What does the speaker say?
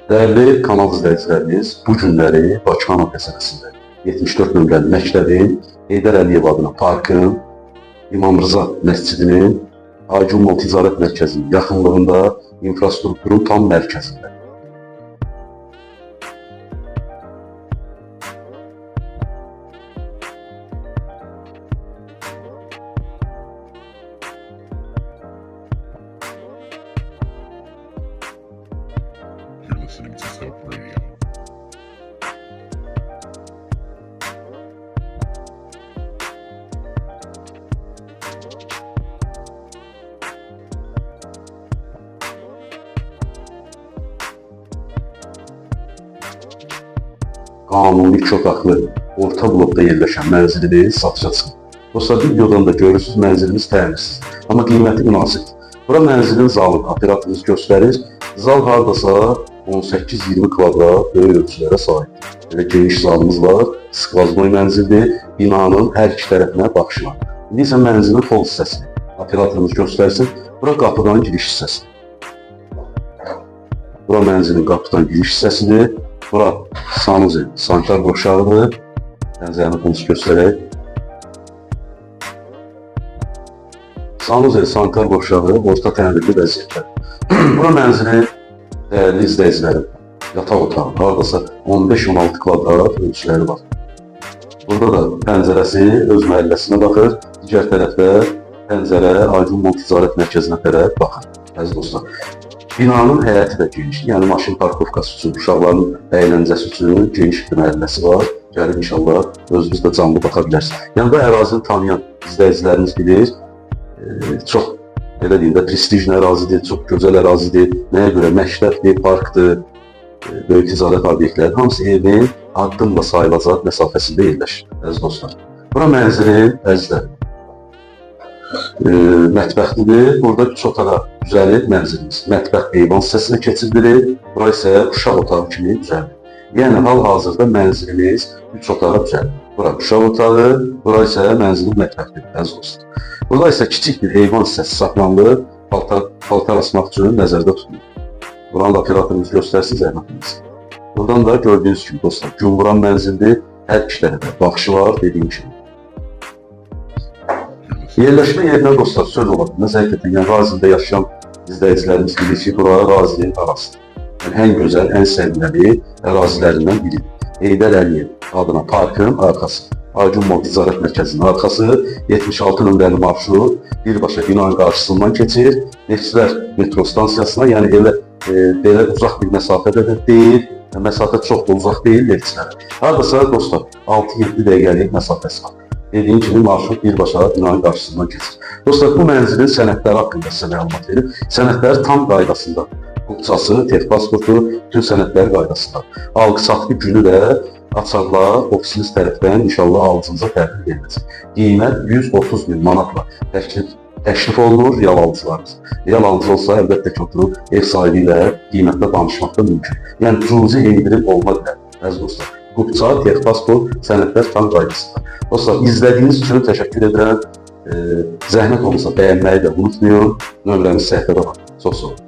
Değerli kanal izləyicilərimiz, bu günləri Bakı Xanov qəsəbəsində 74 nömrəli məktəbin, Heydər Əliyev adına parkın, İmam Rıza məscidinin, Aygün Mall Ticarət Mərkəzinin yaxınlığında infrastrukturun tam mərkəzində. You're listening to Self Radio. Qanuni iki otaqlı orta blokda yerləşən mənzilini satışa çıxıb. Dostlar, videodan da görürsünüz, mənzilimiz təmirsiz, amma qiyməti münasib. Bura mənzilin zalı, operatorunuz göstərir. Zal hardasa 18-20 kvadrat böyük ölçülərə sahib. Belə geniş zalımız var, skvaznoy mənzildir, binanın hər iki tərəfinə baxışı var. İndi isə mənzilin sol hissəsini operatorumuz göstərsin. Bura qapıdan giriş hissəsi. Bura mənzilin qapıdan giriş hissəsidir. Bura sanuzel, sanitar qurşağıdır. Pəncərəni konusu göstərək. Sanuzel, sanitar qurşağı orta təmirli vəziyyətdə. Bura mənzili dəyərli izləyicilərim, yataq otağı, hardasa 15-16 kvadrat ölçüləri var. Burada da pəncərəsi öz məhəlləsinə baxır, digər tərəfdə pəncərə Aygün Mall Ticarət Mərkəzinə tərəf baxır. Əziz dostlar, binanın həyəti də geniş, yəni maşın parkovkası üçün, uşaqların əyləncəsi üçün geniş bir məhəlləsi var. Gəlin inşallah özünüz də canlı baxa bilərsiniz. Yəni bu ərazini tanıyan izləyiciləriniz bilir, çox belə deyim də prestijli ərazidir, çox gözəl ərazidir. Nəyə görə? Məktəbdir, parkdır, böyük ticarət obyektləri, hamısı evin addımla sayılacaq məsafəsində yerləşir, əziz dostlar. Bura mənzilin əzizləri. Mətbəxlidir. Burada 3 otağa düzəlir mənzilimiz. Mətbəx eyvan hissəsinə keçirilir. Bura isə uşaq otağı kimi düzəlir. Yəni hal-hazırda mənzilimiz 3 otağa düzəlir. Bura uşaq otağı, bura isə mənzilin mətbəxlidir, əziz dostlar. Burada isə kiçik bir eyvan hissəsi saxlanılır, paltar asmaq üçün nəzərdə tutulur. Buranı da operatorumuz göstərsin zəhmətimiz. Buradan da gördüyünüz kimi dostlar, gün vuran mənzildir, hər iki tərəfə baxışı var, dediyim kimi. Yerləşmə yerinə dostlar söz ola bilməz, həqiqətən, yəni Razildə yaşayan izləyicilərimiz bilir ki, bura Razilin arasıdır. Yəni ən gözəl, ən səviyyəli ərazilərindən biridir. Heydər Əliyev adına parkın arxası, Aygün Mall Ticarət Mərkəzinin arxası, 76 nömrəli marşrut birbaşa binanın qarşısından keçir, Neftçilər metro stansiyasına, yəni belə uzaq bir məsafədə də deyil, məsafə çox da uzaq deyil Neftçilərə. Hardasa dostlar 6-7 dəqiqəlik məsafəsi var. Dediyim kimi marşrut birbaşa binanın qarşısından keçir. Dostlar, bu mənzilin sənədləri haqqında sizə məlumat verim. Sənədləri tam qaydasında. Hüquqçası, texpasportu, bütün sənədləri qaydasında. Alqı-satqı günü də açarlar ofisiniz tərəfdən inşallah alıcınıza təhvil veriləcək. Qiymət 130 min manatla təklif olunur real alıcılarımız. Real alıcı olsa əlbəttə ki, oturub ev sahibi ilə qiymətlə danışmaq da mümkün. Yəni cüzi indirim olma bilər, əziz dostlar. Hüquqça, texpasport, sənədlər tam qaydasında. Dostlar, izlədiyiniz üçün təşəkkür edirəm. Zəhmət olursa bəyənməyi də unutmayın. Nömrəmiz səhifədə var. Çox sağ olun.